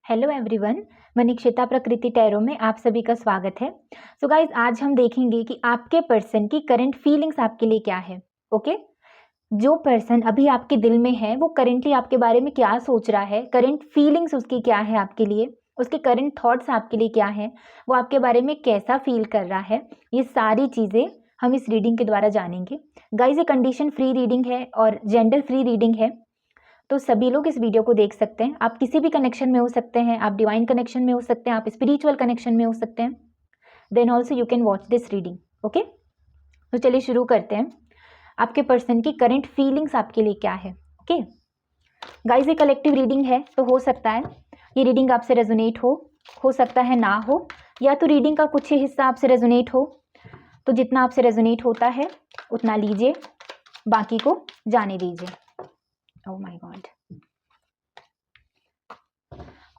Hello everyone. मनीक्षिता प्रकृति tarot में आप सभी का स्वागत है। सो गाइज, आज हम देखेंगे कि आपके पर्सन की करंट फीलिंग्स आपके लिए क्या है। ओके, जो पर्सन अभी आपके दिल में है वो करेंटली आपके बारे में क्या सोच रहा है, करंट फीलिंग्स उसकी क्या है आपके लिए, उसके करंट थॉट्स आपके लिए क्या है, वो आपके बारे में कैसा फील कर रहा है, ये सारी चीज़ें हम इस रीडिंग के द्वारा जानेंगे। गाइज, ये कंडीशन फ्री रीडिंग है और जेंडर फ्री रीडिंग है, तो सभी लोग इस वीडियो को देख सकते हैं। आप किसी भी कनेक्शन में हो सकते हैं, आप डिवाइन कनेक्शन में हो सकते हैं, आप स्पिरिचुअल कनेक्शन में हो सकते हैं। Then also you can watch this reading. Okay, तो चलिए शुरू करते हैं। आपके पर्सन की करंट फीलिंग्स आपके लिए क्या है। ओके गाइस, ये कलेक्टिव रीडिंग है, तो हो सकता है ये रीडिंग आपसे रेजोनेट हो सकता है ना हो, या तो रीडिंग का कुछ ही हिस्सा आपसे रेजोनेट हो। तो जितना आपसे रेजोनेट होता है उतना लीजिए, बाकी को जाने दीजिए। Oh my God.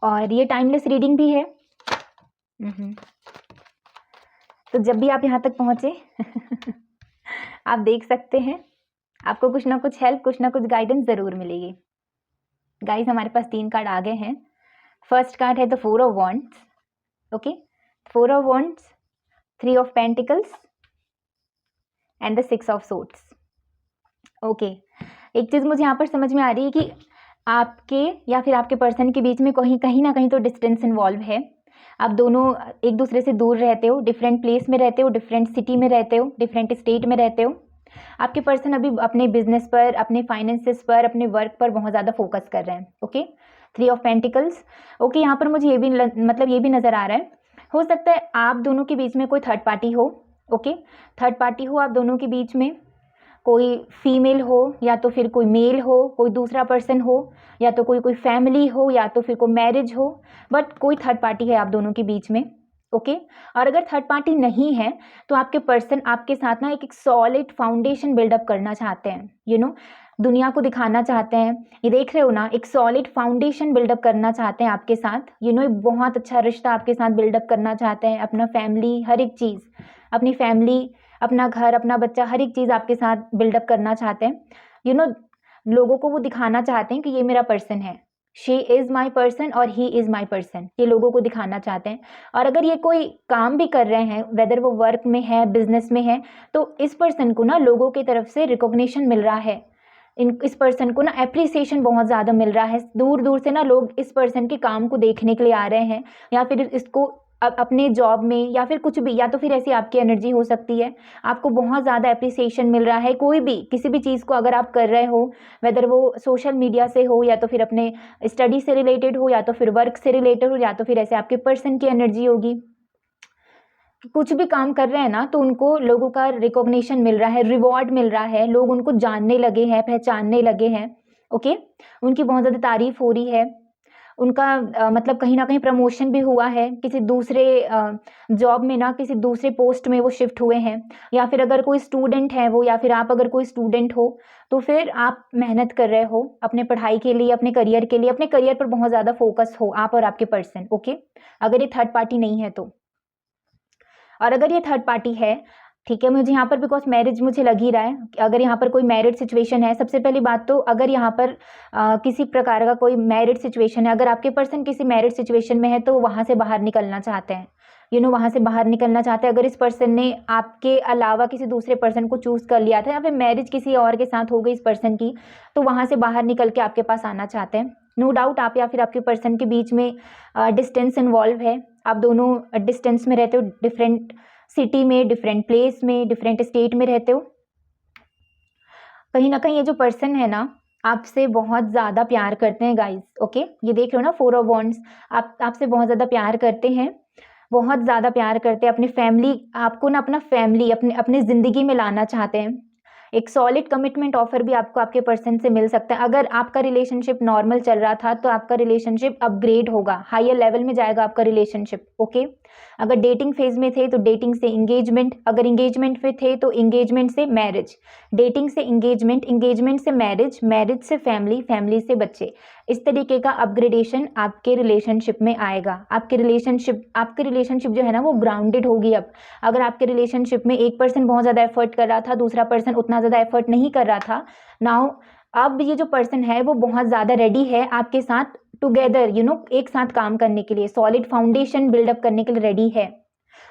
और ये टाइमलेस रीडिंग भी है। तो जब भी आप यहाँ तक पहुँचे आप देख सकते हैं आपको कुछ ना कुछ हेल्प, कुछ ना कुछ गाइडेंस ज़रूर मिलेगी। गाइस, हमारे पास 3 कार्ड आ गए हैं। फर्स्ट कार्ड है the 4 of wands. Okay, 4 of wands, 3 of pentacles and the 6 of swords. Okay, एक चीज़ मुझे यहाँ पर समझ में आ रही है कि आपके या फिर आपके पर्सन के बीच में कहीं ना कहीं तो डिस्टेंस इन्वॉल्व है। आप दोनों एक दूसरे से दूर रहते हो, डिफरेंट प्लेस में रहते हो, डिफरेंट सिटी में रहते हो, डिफरेंट स्टेट में रहते हो। आपके पर्सन अभी अपने बिजनेस पर, अपने फाइनेंसेस पर, अपने वर्क पर बहुत ज़्यादा फोकस कर रहे हैं। Okay, 3 of pentacles. ओके, यहाँ पर मुझे ये भी ये भी नज़र आ रहा है, हो सकता है आप दोनों के बीच में कोई थर्ड पार्टी हो। ओके, थर्ड पार्टी हो आप दोनों के बीच में, कोई फीमेल हो या तो फिर कोई मेल हो, कोई दूसरा पर्सन हो, या तो कोई फैमिली हो, या तो फिर कोई मैरिज हो, बट कोई थर्ड पार्टी है आप दोनों के बीच में। ओके, और अगर थर्ड पार्टी नहीं है तो आपके पर्सन आपके साथ ना एक सॉलिड फाउंडेशन बिल्डअप करना चाहते हैं। दुनिया को दिखाना चाहते हैं, ये देख रहे हो ना, एक सॉलिड फाउंडेशन बिल्डअप करना चाहते हैं आपके साथ। एक बहुत अच्छा रिश्ता आपके साथ बिल्डअप करना चाहते हैं। अपना फैमिली, हर एक चीज़, अपनी फैमिली, अपना घर, अपना बच्चा, हर एक चीज़ आपके साथ बिल्डअप करना चाहते हैं। लोगों को वो दिखाना चाहते हैं कि ये मेरा पर्सन है, शी इज़ माई पर्सन और ही इज़ माई पर्सन, ये लोगों को दिखाना चाहते हैं। और अगर ये कोई काम भी कर रहे हैं, वेदर वो वर्क में है, बिजनेस में है, तो इस पर्सन को ना लोगों की तरफ से रिकॉग्निशन मिल रहा है। इस पर्सन को ना एप्रिसिएशन बहुत ज़्यादा मिल रहा है। दूर दूर से ना लोग इस पर्सन के काम को देखने के लिए आ रहे हैं, या फिर इसको अपने जॉब में, या फिर कुछ भी, या तो फिर ऐसी आपकी एनर्जी हो सकती है, आपको बहुत ज़्यादा एप्रिसिएशन मिल रहा है। कोई भी किसी भी चीज़ को अगर आप कर रहे हो, वेदर वो सोशल मीडिया से हो, या तो फिर अपने स्टडी से रिलेटेड हो, या तो फिर वर्क से रिलेटेड हो, या तो फिर ऐसे आपके पर्सन की एनर्जी होगी, कुछ भी काम कर रहे हैं ना, तो उनको लोगों का रिकॉग्निशन मिल रहा है, रिवॉर्ड मिल रहा है, लोग उनको जानने लगे हैं, पहचानने लगे हैं। ओके, उनकी बहुत ज़्यादा तारीफ हो रही है। उनका मतलब कहीं ना कहीं प्रमोशन भी हुआ है, किसी दूसरे जॉब में ना, किसी दूसरे पोस्ट में वो शिफ्ट हुए हैं। या फिर अगर कोई स्टूडेंट है वो, या फिर आप अगर कोई स्टूडेंट हो, तो फिर आप मेहनत कर रहे हो अपने पढ़ाई के लिए, अपने करियर के लिए, अपने करियर पर बहुत ज़्यादा फोकस हो आप और आपके पर्सन। ओके, अगर ये थर्ड पार्टी नहीं है तो। और अगर ये थर्ड पार्टी है, ठीक है, मुझे यहाँ पर बिकॉज मैरिज मुझे लग ही रहा है, अगर यहाँ पर कोई मैरिड सिचुएशन है, सबसे पहली बात तो अगर यहाँ पर किसी प्रकार का कोई मैरिड सिचुएशन है, अगर आपके पर्सन किसी मैरिड सिचुएशन में है, तो वहाँ से बाहर निकलना चाहते हैं। वहाँ से बाहर निकलना चाहते हैं। अगर इस पर्सन ने आपके अलावा किसी दूसरे पर्सन को चूज कर लिया था, या फिर मैरिज किसी और के साथ हो गई इस पर्सन की, तो वहाँ से बाहर निकल के आपके पास आना चाहते हैं। नो डाउट आप या फिर आपके पर्सन के बीच में डिस्टेंस इन्वॉल्व है। आप दोनों डिस्टेंस में रहते हो, डिफरेंट सिटी में, डिफरेंट प्लेस में, डिफरेंट स्टेट में रहते हो। कहीं ना कहीं ये जो पर्सन है ना, आपसे बहुत ज़्यादा प्यार करते हैं गाइस। ओके, ये देख रहे हो ना, 4 ऑफ वॉन्ड्स, आपसे बहुत ज़्यादा प्यार करते हैं, बहुत ज़्यादा प्यार करते हैं। अपनी फैमिली, आपको ना अपना फैमिली अपने ज़िंदगी में लाना चाहते हैं। एक सॉलिड कमिटमेंट ऑफर भी आपको आपके पर्सन से मिल सकता है। अगर आपका रिलेशनशिप नॉर्मल चल रहा था, तो आपका रिलेशनशिप अपग्रेड होगा, हायर लेवल में जाएगा आपका रिलेशनशिप। ओके, अगर डेटिंग फेज में थे तो डेटिंग से इंगेजमेंट, अगर इंगेजमेंट में थे तो इंगेजमेंट से मैरिज, डेटिंग से इंगेजमेंट, इंगेजमेंट से मैरिज, मैरिज से फैमिली, फैमिली से बच्चे। इस तरीके का अपग्रेडेशन आपके रिलेशनशिप में आएगा। आपके रिलेशनशिप जो है ना, वो ग्राउंडेड होगी अब। अगर आपके रिलेशनशिप में एक पर्सन बहुत ज़्यादा एफर्ट कर रहा था, दूसरा पर्सन उतना ज़्यादा एफर्ट नहीं कर रहा था, नाउ अब ये जो पर्सन है वो बहुत ज़्यादा रेडी है आपके साथ टुगेदर एक साथ काम करने के लिए, सॉलिड फाउंडेशन बिल्डअप करने के लिए रेडी है।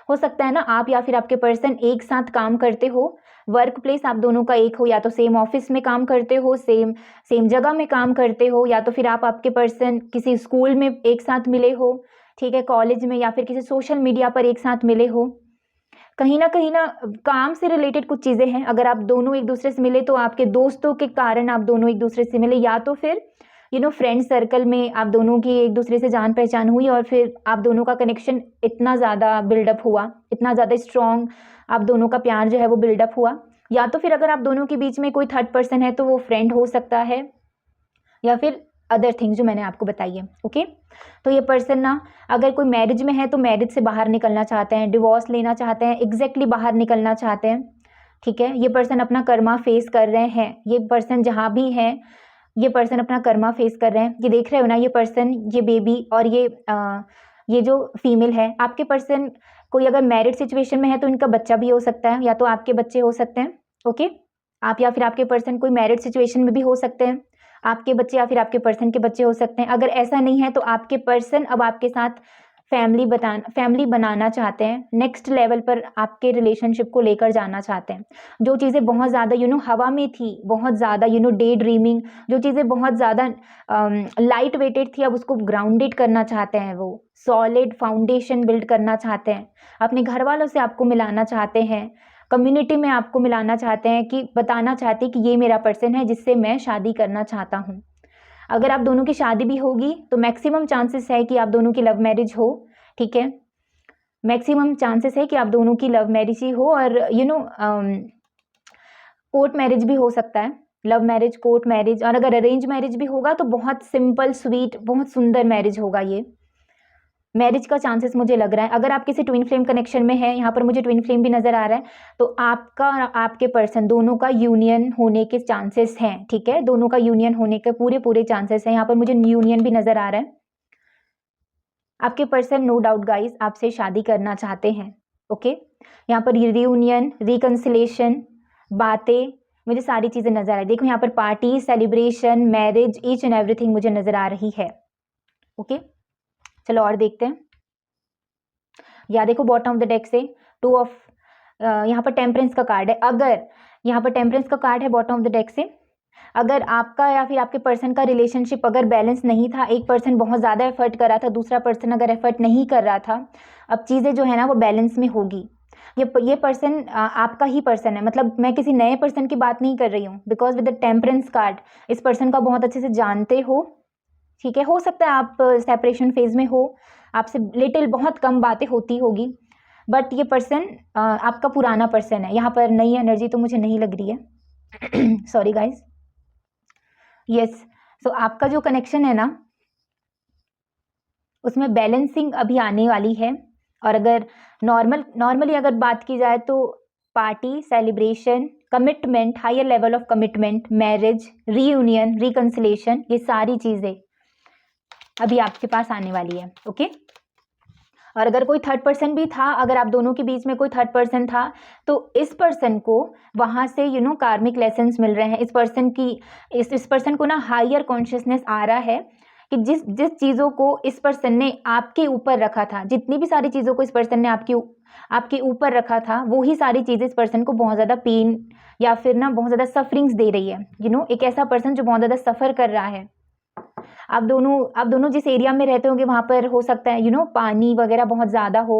हो सकता है ना आप या फिर आपके पर्सन एक साथ काम करते हो, वर्क प्लेस आप दोनों का एक हो, या तो सेम ऑफिस में काम करते हो, सेम जगह में काम करते हो, या तो फिर आप आपके पर्सन किसी स्कूल में एक साथ मिले हो, ठीक है, कॉलेज में, या फिर किसी सोशल मीडिया पर एक साथ मिले हो। कहीं ना काम से रिलेटेड कुछ चीज़ें हैं। अगर आप दोनों एक दूसरे से मिले तो आपके दोस्तों के कारण आप दोनों एक दूसरे से मिले, या तो फिर फ्रेंड सर्कल में आप दोनों की एक दूसरे से जान पहचान हुई और फिर आप दोनों का कनेक्शन इतना ज़्यादा बिल्डअप हुआ, इतना ज़्यादा स्ट्रॉन्ग आप दोनों का प्यार जो है वो बिल्डअप हुआ। या तो फिर अगर आप दोनों के बीच में कोई थर्ड पर्सन है तो वो फ्रेंड हो सकता है, या फिर अदर थिंग जो मैंने आपको बताई है। ओके, तो ये पर्सन ना अगर कोई मैरिज में है तो मैरिज से बाहर निकलना चाहते हैं, डिवोर्स लेना चाहते हैं, एग्जैक्टली बाहर निकलना चाहते हैं, ठीक है। ये पर्सन अपना कर्मा फेस कर रहे हैं, ये पर्सन जहाँ भी है ये पर्सन अपना कर्मा फेस कर रहे हैं। ये देख रहे हो ना, ये पर्सन, ये बेबी और ये जो फीमेल है, आपके पर्सन कोई अगर मैरिड सिचुएशन में है तो इनका बच्चा भी हो सकता है, या तो आपके बच्चे हो सकते हैं। ओके, आप या फिर आपके पर्सन कोई मैरिड सिचुएशन में भी हो सकते हैं, आपके बच्चे या फिर आपके पर्सन के बच्चे हो सकते हैं। अगर ऐसा नहीं है तो आपके पर्सन अब आपके साथ फैमिली बनाना चाहते हैं, नेक्स्ट लेवल पर आपके रिलेशनशिप को लेकर जाना चाहते हैं। जो चीज़ें बहुत ज़्यादा हवा में थी, बहुत ज़्यादा डे ड्रीमिंग, जो चीज़ें बहुत ज़्यादा लाइट वेटेड थी, अब उसको ग्राउंडेड करना चाहते हैं, वो सॉलिड फाउंडेशन बिल्ड करना चाहते हैं। अपने घर वालों से आपको मिलाना चाहते हैं, कम्युनिटी में आपको मिलाना चाहते हैं, कि बताना चाहते हैं कि ये मेरा पर्सन है जिससे मैं शादी करना चाहता हूँ। अगर आप दोनों की शादी भी होगी तो मैक्सिमम चांसेस है कि आप दोनों की लव मैरिज हो, ठीक है। मैक्सिमम चांसेस है कि आप दोनों की लव मैरिज ही हो, और कोर्ट मैरिज भी हो सकता है, लव मैरिज, कोर्ट मैरिज। और अगर अरेंज मैरिज भी होगा तो बहुत सिंपल स्वीट, बहुत सुंदर मैरिज होगा। ये मैरिज का चांसेस मुझे लग रहा है। अगर आप किसी ट्विन फ्लेम कनेक्शन में हैं, यहाँ पर मुझे ट्विन फ्लेम भी नजर आ रहा है, तो आपका आपके पर्सन दोनों का यूनियन होने के चांसेस हैं, ठीक है। दोनों का यूनियन होने के पूरे चांसेस हैं। यहाँ पर मुझे यूनियन भी नजर आ रहा है। आपके पर्सन नो डाउट गाइस आपसे शादी करना चाहते हैं। ओके, यहाँ पर रियूनियन, रिकंसिलेशन, बातें, मुझे सारी चीजें नजर आ रही है। देखो यहाँ पर party, celebration, marriage, each and everything मुझे नजर आ रही है। ओके, चलो और देखते हैं। या देखो बॉटम ऑफ द डेक से टू ऑफ, यहाँ पर टेम्परेंस का कार्ड है। अगर यहाँ पर टेम्परेंस का कार्ड है बॉटम ऑफ द डेक से, अगर आपका या फिर आपके पर्सन का रिलेशनशिप अगर बैलेंस नहीं था, एक पर्सन बहुत ज़्यादा एफर्ट कर रहा था, दूसरा पर्सन अगर एफर्ट नहीं कर रहा था, अब चीज़ें जो है ना वो बैलेंस में होगी। ये पर्सन आपका ही पर्सन है, मतलब मैं किसी नए पर्सन की बात नहीं कर रही हूँ, because with the temperance card इस पर्सन को बहुत अच्छे से जानते हो, ठीक है। हो सकता है आप सेपरेशन फेज में हो, आपसे लिटिल बहुत कम बातें होती होगी, बट ये पर्सन आपका पुराना पर्सन है। यहाँ पर नई एनर्जी तो मुझे नहीं लग रही है सॉरी गाइज। यस, सो आपका जो कनेक्शन है ना उसमें बैलेंसिंग अभी आने वाली है। और अगर नॉर्मली अगर बात की जाए तो party, celebration, commitment, higher level of commitment, marriage, reunion, reconciliation, ये सारी चीज़ें अभी आपके पास आने वाली है। ओके, और अगर कोई थर्ड पर्सन भी था, अगर आप दोनों के बीच में कोई थर्ड पर्सन था, तो इस पर्सन को वहां से कार्मिक लेसन्स मिल रहे हैं। इस पर्सन की इस पर्सन को ना हायर कॉन्शियसनेस आ रहा है कि जिस चीज़ों को इस पर्सन ने आपके ऊपर रखा था, जितनी भी सारी चीज़ों को इस पर्सन ने आपके ऊपर रखा था, वो ही सारी चीज़ें इस पर्सन को बहुत ज़्यादा पेन या फिर ना बहुत ज़्यादा सफरिंग्स दे रही है। एक ऐसा पर्सन जो बहुत ज़्यादा सफ़र कर रहा है। आप दोनों जिस एरिया में रहते होंगे वहां पर हो सकता है पानी वगैरह बहुत ज़्यादा हो,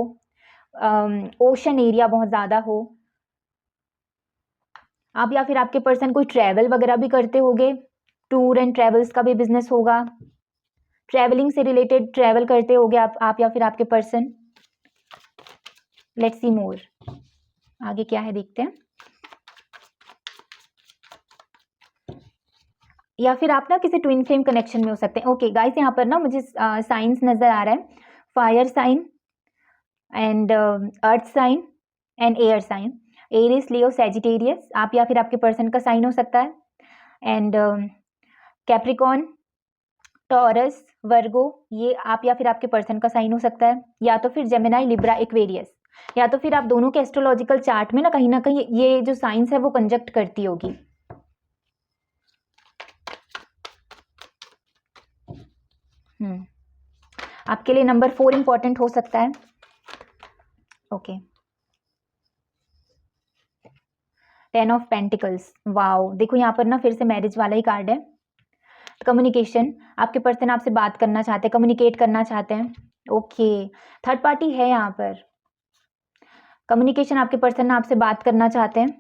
ओशन एरिया बहुत ज़्यादा हो। आप या फिर आपके पर्सन कोई ट्रैवल वगैरह भी करते होंगे, टूर एंड ट्रैवल्स का भी बिजनेस होगा, ट्रैवलिंग से रिलेटेड ट्रैवल करते होंगे आप या फिर आपके पर्सन। लेट्स सी मोर, आगे क्या है देखते हैं। या फिर आप ना किसी ट्विन फ्लेम कनेक्शन में हो सकते हैं। ओके गाइस, यहाँ पर ना मुझे साइंस नजर आ रहा है, fire sign and earth sign and air sign, Aries, Leo, Sagittarius, आप या फिर आपके पर्सन का साइन हो सकता है। एंड कैप्रिकॉन, टॉरस, वर्गो, ये आप या फिर आपके पर्सन का साइन हो सकता है। या तो फिर जेमिनाई, लिब्रा, एक्वेरियस, या तो फिर आप दोनों के एस्ट्रोलॉजिकल चार्ट में ना कहीं ये जो साइंस है वो कंजक्ट करती होगी। आपके लिए नंबर 4 इंपॉर्टेंट हो सकता है। ओके, 10 ऑफ पेंटिकल्स, वाओ, देखो यहाँ पर ना फिर से मैरिज वाला ही कार्ड है। कम्युनिकेशन, आपके पर्सन आपसे बात करना चाहते हैं, कम्युनिकेट करना चाहते हैं। ओके, थर्ड पार्टी है यहाँ पर। कम्युनिकेशन, आपके पर्सन आपसे बात करना चाहते हैं।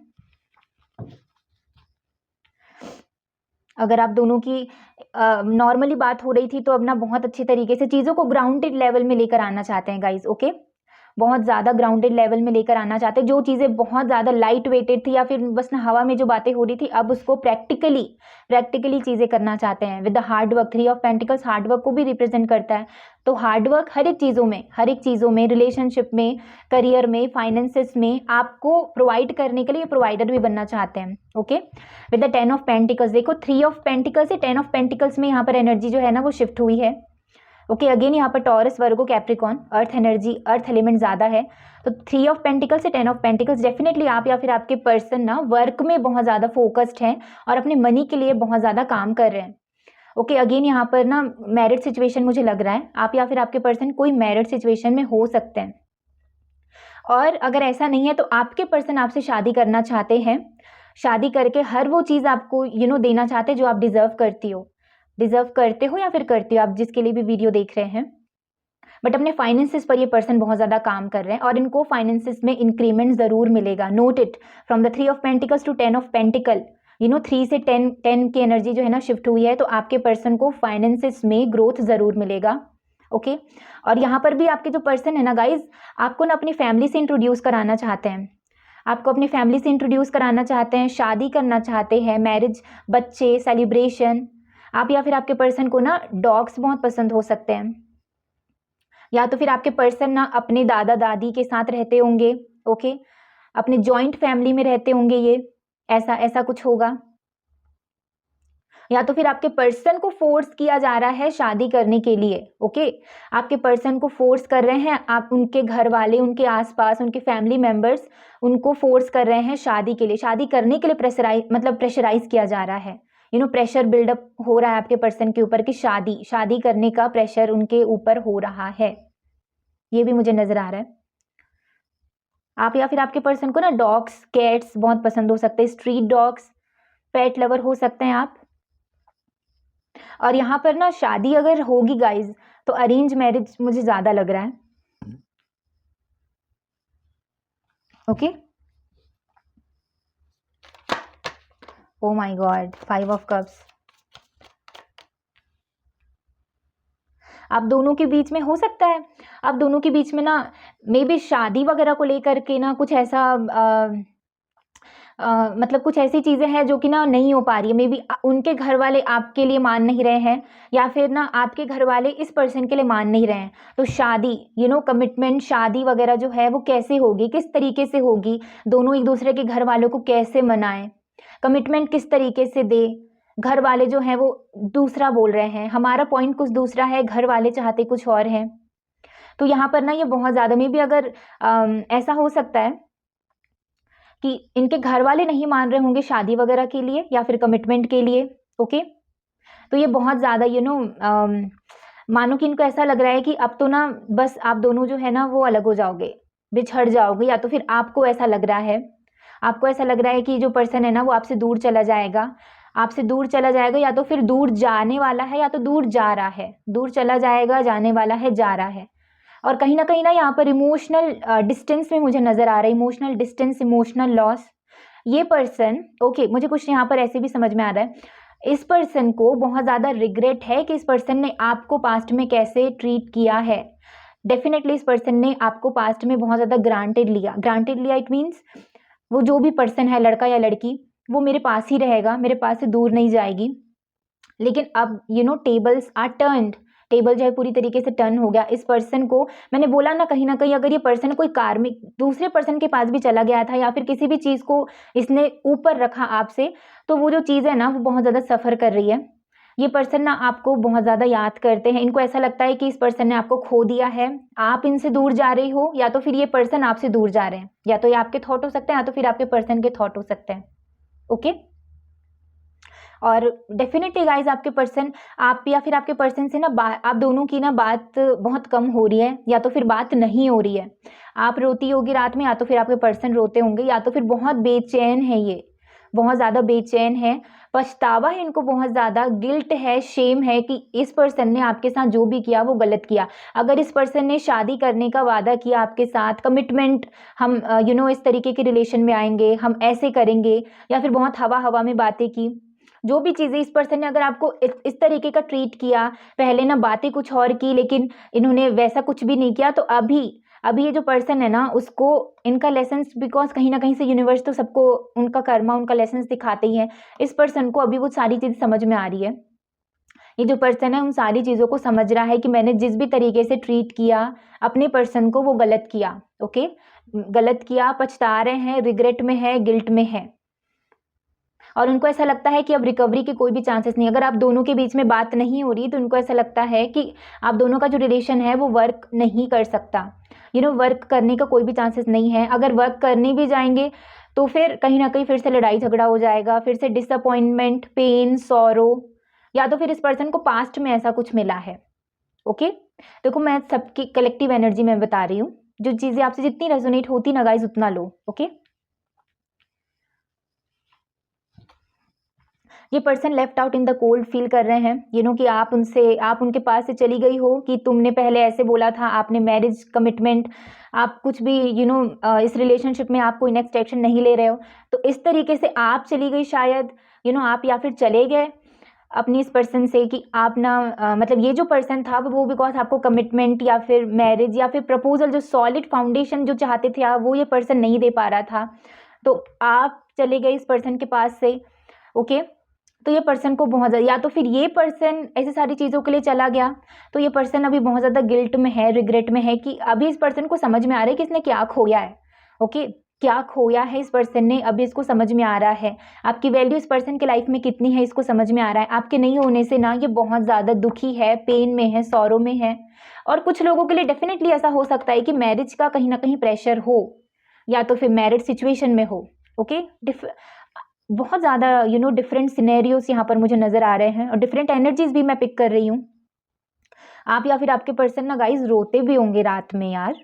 अगर आप दोनों की नॉर्मली बात हो रही थी तो अब ना बहुत अच्छी तरीके से चीज़ों को ग्राउंडेड लेवल में लेकर आना चाहते हैं गाइज। ओके, बहुत ज़्यादा ग्राउंडेड लेवल में लेकर आना चाहते हैं। जो चीज़ें बहुत ज़्यादा लाइट वेटेड थी या फिर बस ना हवा में जो बातें हो रही थी, अब उसको प्रैक्टिकली चीज़ें करना चाहते हैं with the hard work. 3 of pentacles hard work को भी रिप्रेजेंट करता है। तो हार्ड वर्क हर एक चीज़ों में, रिलेशनशिप में, करियर में, फाइनेंसेस में आपको प्रोवाइड करने के लिए प्रोवाइडर भी बनना चाहते हैं। Okay, with the 10 of pentacles, देखो 3 ऑफ पेंटिकल्स से 10 ऑफ पेंटिकल्स में यहाँ पर एनर्जी जो है ना वो शिफ्ट हुई है। ओके, अगेन यहाँ पर टॉरस, वर्गो, Capricorn, earth energy, earth element ज़्यादा है। तो 3 ऑफ पेंटिकल्स से 10 ऑफ पेंटिकल्स, डेफिनेटली आप या फिर आपके पर्सन ना वर्क में बहुत ज़्यादा फोकस्ड हैं और अपने मनी के लिए बहुत ज़्यादा काम कर रहे हैं। ओके, अगेन यहाँ पर ना मैरिड सिचुएशन मुझे लग रहा है, आप या फिर आपके पर्सन कोई मैरिड सिचुएशन में हो सकते हैं। और अगर ऐसा नहीं है तो आपके पर्सन आपसे शादी करना चाहते हैं, शादी करके हर वो चीज़ आपको देना चाहते हैं जो आप डिजर्व करते हो या फिर करती हो, आप जिसके लिए भी वीडियो देख रहे हैं। बट अपने फाइनेंसेस पर ये पर्सन बहुत ज़्यादा काम कर रहे हैं और इनको फाइनेंसेस में इंक्रीमेंट ज़रूर मिलेगा। Note it, from the 3 of pentacles to 10 of pentacle, 3 से 10 की एनर्जी जो है ना शिफ्ट हुई है। तो आपके पर्सन को फाइनेंसेस में ग्रोथ ज़रूर मिलेगा। ओके, और यहाँ पर भी आपके जो पर्सन है ना गाइज, आपको ना अपनी फैमिली से इंट्रोड्यूस कराना चाहते हैं, आपको अपनी फैमिली से इंट्रोड्यूस कराना चाहते हैं, शादी करना चाहते हैं, मैरिज, बच्चे, सेलिब्रेशन। आप या फिर आपके पर्सन को ना डॉग्स बहुत पसंद हो सकते हैं, या तो फिर आपके पर्सन ना अपने दादा दादी के साथ रहते होंगे। ओके, अपने जॉइंट फैमिली में रहते होंगे, ये ऐसा कुछ होगा। या तो फिर आपके पर्सन को फोर्स किया जा रहा है शादी करने के लिए। ओके, आपके पर्सन को फोर्स कर रहे हैं, आप उनके घर वाले, उनके आसपास, उनके फैमिली मेंबर्स उनको फोर्स कर रहे हैं शादी के लिए, शादी करने के लिए प्रेशराइज किया जा रहा है। प्रेशर बिल्डअप हो रहा है आपके पर्सन के ऊपर कि शादी करने का प्रेशर उनके ऊपर हो रहा है, ये भी मुझे नजर आ रहा है। आप या फिर आपके पर्सन को ना डॉग्स, कैट्स बहुत पसंद हो सकते हैं, स्ट्रीट डॉग्स, पेट लवर हो सकते हैं आप। और यहाँ पर ना शादी अगर होगी गाइज तो अरेंज मैरिज मुझे ज्यादा लग रहा है। Okay, oh my God, 5 of cups, आप दोनों के बीच में हो सकता है, आप दोनों के बीच में ना मे बी शादी वगैरह को लेकर के ना कुछ ऐसा मतलब कुछ ऐसी चीज़ें हैं जो कि ना नहीं हो पा रही है। मे बी उनके घर वाले आपके लिए मान नहीं रहे हैं, या फिर ना आपके घर वाले इस पर्सन के लिए मान नहीं रहे हैं। तो शादी, कमिटमेंट, शादी वगैरह जो है वो कैसे होगी, किस तरीके से होगी, दोनों एक दूसरे के घर वालों को कैसे मनाएं, कमिटमेंट किस तरीके से दे। घर वाले जो हैं वो दूसरा बोल रहे हैं, हमारा पॉइंट कुछ दूसरा है, घर वाले चाहते कुछ और है। तो यहाँ पर ना ये बहुत ज़्यादा मे बी अगर ऐसा हो सकता है कि इनके घर वाले नहीं मान रहे होंगे शादी वगैरह के लिए या फिर कमिटमेंट के लिए। ओके, तो ये बहुत ज़्यादा मानो कि इनको ऐसा लग रहा है कि अब तो ना बस आप दोनों जो है ना वो अलग हो जाओगे, बिछड़ जाओगे, या तो फिर आपको ऐसा लग रहा है कि जो पर्सन है ना वो आपसे दूर चला जाएगा, या तो फिर दूर जाने वाला है, या तो दूर जा रहा है, दूर चला जाएगा, जाने वाला है, जा रहा है। और कहीं ना यहाँ पर इमोशनल डिस्टेंस में मुझे नजर आ रहा है, इमोशनल डिस्टेंस, इमोशनल लॉस। ये पर्सन, ओके, मुझे कुछ यहाँ पर ऐसे भी समझ में आ रहा है, इस पर्सन को बहुत ज़्यादा रिग्रेट है कि इस पर्सन ने आपको पास्ट में कैसे ट्रीट किया है। डेफिनेटली इस पर्सन ने आपको पास्ट में बहुत ज़्यादा ग्रांटेड लिया। इट मीन्स वो जो भी पर्सन है, लड़का या लड़की, वो मेरे पास ही रहेगा, मेरे पास से दूर नहीं जाएगी। लेकिन अब टेबल्स आर टर्न्ड, टेबल जो है पूरी तरीके से टर्न हो गया। इस पर्सन को मैंने बोला ना कहीं अगर ये पर्सन कोई कार्मिक दूसरे पर्सन के पास भी चला गया था, या फिर किसी भी चीज़ को इसने ऊपर रखा आपसे, तो वो जो चीज़ है ना वो बहुत ज़्यादा सफ़र कर रही है। ये पर्सन ना आपको बहुत ज़्यादा याद करते हैं, इनको ऐसा लगता है कि इस पर्सन ने आपको खो दिया है, आप इनसे दूर जा रही हो, या तो फिर ये पर्सन आपसे दूर जा रहे हैं, या तो ये आपके थॉट हो सकते हैं, या तो फिर आपके पर्सन के थॉट हो सकते हैं। ओके, और डेफिनेटली गाइज आपके पर्सन, आप या फिर आपके पर्सन से ना आप दोनों की ना बात बहुत कम हो रही है, या तो फिर बात नहीं हो रही है। आप रोती होगी रात में, या तो फिर आपके पर्सन रोते होंगे, या तो फिर बहुत बेचैन है, ये बहुत ज़्यादा बेचैन है, पछतावा है इनको बहुत ज़्यादा, गिल्ट है, शेम है कि इस पर्सन ने आपके साथ जो भी किया वो गलत किया। अगर इस पर्सन ने शादी करने का वादा किया आपके साथ, कमिटमेंट, हम इस तरीके के रिलेशन में आएंगे, हम ऐसे करेंगे, या फिर बहुत हवा हवा में बातें की, जो भी चीज़ें इस पर्सन ने अगर आपको इस तरीके का ट्रीट किया, पहले ना बातें कुछ और की लेकिन इन्होंने वैसा कुछ भी नहीं किया, तो अभी ये जो पर्सन है ना, उसको इनका लेसन्स, बिकॉज कहीं ना कहीं से यूनिवर्स तो सबको उनका कर्मा, उनका लेसन्स दिखाते ही है। इस पर्सन को अभी वो सारी चीज़ समझ में आ रही है। ये जो पर्सन है उन सारी चीज़ों को समझ रहा है कि मैंने जिस भी तरीके से ट्रीट किया अपने पर्सन को वो गलत किया। ओके, गलत किया, पछता रहे हैं, रिग्रेट में है, गिल्ट में है, और उनको ऐसा लगता है कि अब रिकवरी के कोई भी चांसेस नहीं। अगर आप दोनों के बीच में बात नहीं हो रही तो उनको ऐसा लगता है कि आप दोनों का जो रिलेशन है वो वर्क नहीं कर सकता, वर्क करने का कोई भी चांसेस नहीं है। अगर वर्क करने भी जाएंगे तो फिर कहीं ना कहीं फिर से लड़ाई झगड़ा हो जाएगा, फिर से डिसअपॉइंटमेंट, पेन, सॉरो, या तो फिर इस पर्सन को पास्ट में ऐसा कुछ मिला है। ओके, देखो मैं सबकी कलेक्टिव एनर्जी में बता रही हूँ, जो चीज़ें आपसे जितनी रेजोनेट होती ना गाइज उतना लो। ओके, ये person left out in the cold feel कर रहे हैं, कि आप उनके पास से चली गई हो कि तुमने पहले ऐसे बोला था, आपने मैरिज कमिटमेंट, आप कुछ भी इस रिलेशनशिप में आप कोई नेक्स्ट एक्शन नहीं ले रहे हो, तो इस तरीके से आप चली गई शायद, आप या फिर चले गए अपनी इस पर्सन से कि आप ना मतलब ये जो पर्सन था वो बिकॉज आपको कमिटमेंट या फिर मैरिज या फिर प्रपोजल, जो सॉलिड फाउंडेशन जो चाहते थे आप, वो ये पर्सन नहीं दे पा रहा था, तो आप चले गए इस पर्सन के पास से। ओके, तो ये पर्सन को बहुत ज़्यादा, या तो फिर ये पर्सन ऐसी सारी चीज़ों के लिए चला गया, तो ये पर्सन अभी बहुत ज़्यादा गिल्ट में है, रिग्रेट में है, कि अभी इस पर्सन को समझ में आ रहा है कि इसने क्या खोया है। ओके, क्या खोया है इस पर्सन ने, अभी इसको समझ में आ रहा है। आपकी वैल्यू इस पर्सन की लाइफ में कितनी है इसको समझ में आ रहा है। आपके नहीं होने से ना ये बहुत ज़्यादा दुखी है, पेन में है, सौरो में है। और कुछ लोगों के लिए डेफिनेटली ऐसा हो सकता है कि मैरिज का कहीं ना कहीं प्रेशर हो, या तो फिर मैरिड सिचुएशन में हो। ओके, बहुत ज़्यादा डिफरेंट सिनेरियोस यहाँ पर मुझे नज़र आ रहे हैं, और डिफरेंट एनर्जीज भी मैं पिक कर रही हूँ। आप या फिर आपके पर्सन ना गाइज रोते भी होंगे रात में यार,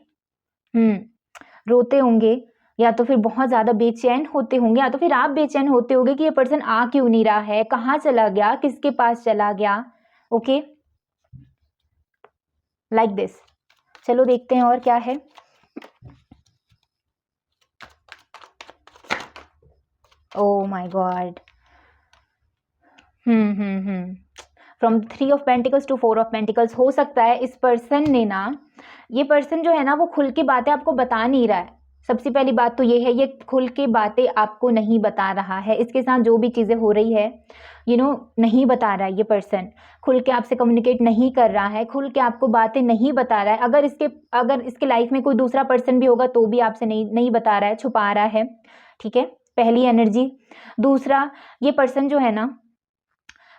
रोते होंगे, या तो फिर बहुत ज़्यादा बेचैन होते होंगे, या तो फिर आप बेचैन होते होंगे कि ये पर्सन आ क्यों नहीं रहा है, कहाँ चला गया, किसके पास चला गया। Okay, like this. चलो देखते हैं और क्या है। Oh my God, from 3 of pentacles to 4 of pentacles. हो सकता है इस पर्सन ने ना, ये पर्सन जो है ना वो खुल के बातें आपको बता नहीं रहा है। सबसे पहली बात तो ये है, ये खुल के बातें आपको नहीं बता रहा है। इसके साथ जो भी चीज़ें हो रही है नहीं बता रहा है। ये पर्सन खुल के आपसे कम्युनिकेट नहीं कर रहा है, खुल के आपको बातें नहीं बता रहा है। अगर इसके लाइफ में कोई दूसरा पर्सन भी होगा तो भी आपसे नहीं बता रहा है, छुपा रहा है। ठीक है, पहली एनर्जी। दूसरा, ये पर्सन जो है ना,